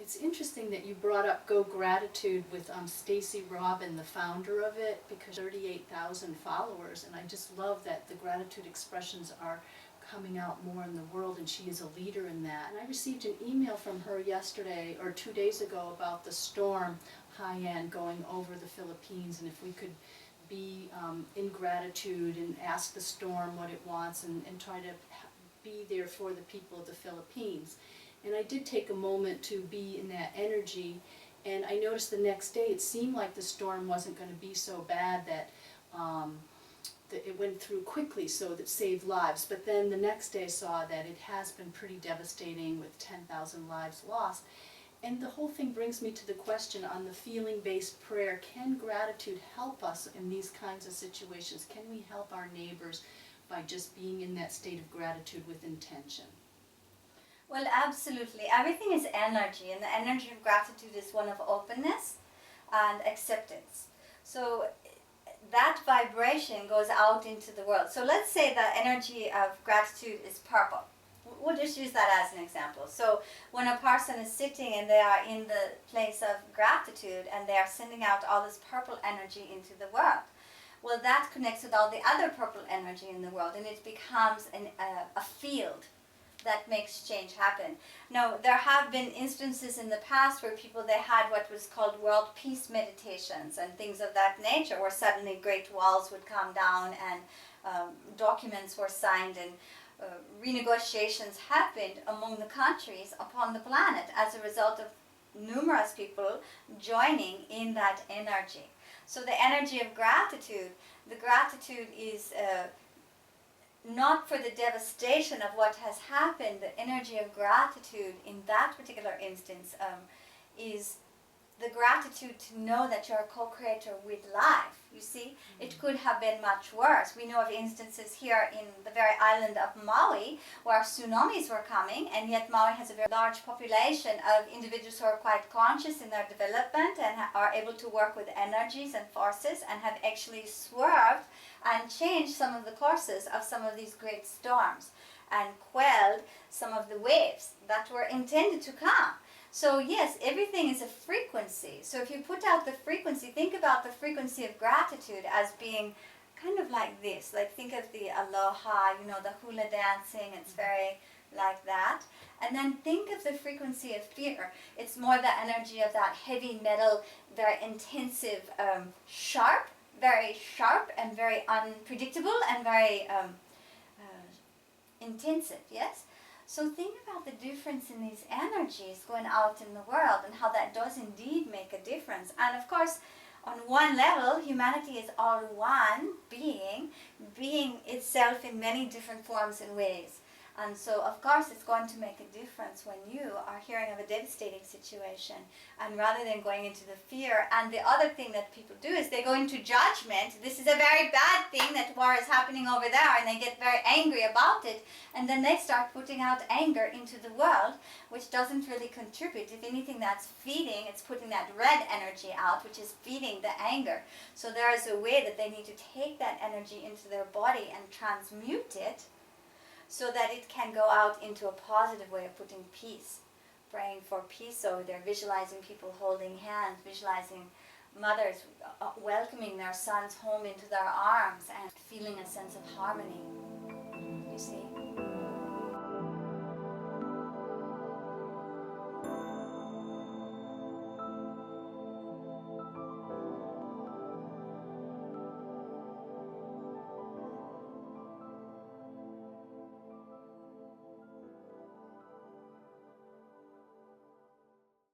It's interesting that you brought up Go Gratitude with Stacy Robin, the founder of it, because 38,000 followers, and I just love that the gratitude expressions are coming out more in the world, and she is a leader in that. And I received an email from her yesterday or 2 days ago about the storm Haiyan going over the Philippines, and if we could be in gratitude and ask the storm what it wants, and try to be there for the people of the Philippines. And I did take a moment to be in that energy, and I noticed the next day it seemed like the storm wasn't going to be so bad, that it went through quickly, so that saved lives. But then the next day I saw that it has been pretty devastating, with 10,000 lives lost. And the whole thing brings me to the question on the feeling-based prayer: can gratitude help us in these kinds of situations? Can we help our neighbors by just being in that state of gratitude with intention? Well, absolutely. Everything is energy, and the energy of gratitude is one of openness and acceptance. So that vibration goes out into the world. So let's say the energy of gratitude is purple. We'll just use that as an example. So when a person is sitting and they are in the place of gratitude and they are sending out all this purple energy into the world, well, that connects with all the other purple energy in the world, and it becomes a field that makes change happen. Now, there have been instances in the past where they had what was called world peace meditations and things of that nature, where suddenly great walls would come down and documents were signed, and renegotiations happened among the countries upon the planet as a result of numerous people joining in that energy. So the energy of gratitude, the gratitude is not for the devastation of what has happened. The energy of gratitude in that particular instance is the gratitude to know that you're a co-creator with life. You see, it could have been much worse. We know of instances here in the very island of Maui where tsunamis were coming, and yet Maui has a very large population of individuals who are quite conscious in their development and are able to work with energies and forces, and have actually swerved and changed some of the courses of some of these great storms and quelled some of the waves that were intended to come. So yes, everything is a frequency. So if you put out the frequency, think about the frequency of gratitude as being kind of like this. Like, think of the aloha, the hula dancing, it's very like that. And then think of the frequency of fear. It's more the energy of that heavy metal, very intensive, very sharp and very unpredictable and very intensive, yes? So think about the difference in these energies going out in the world, and how that does indeed make a difference. And of course, on one level, humanity is all one being itself in many different forms and ways. And so, of course, it's going to make a difference when you are hearing of a devastating situation, and rather than going into the fear. And the other thing that people do is they go into judgment. This is a very bad thing, that war is happening over there, and they get very angry about it. And then they start putting out anger into the world, which doesn't really contribute. If anything, that's feeding, it's putting that red energy out, which is feeding the anger. So there is a way that they need to take that energy into their body and transmute it, so that it can go out into a positive way of putting peace, praying for peace. So they're visualizing people holding hands, visualizing mothers welcoming their sons home into their arms, and feeling a sense of harmony, you see.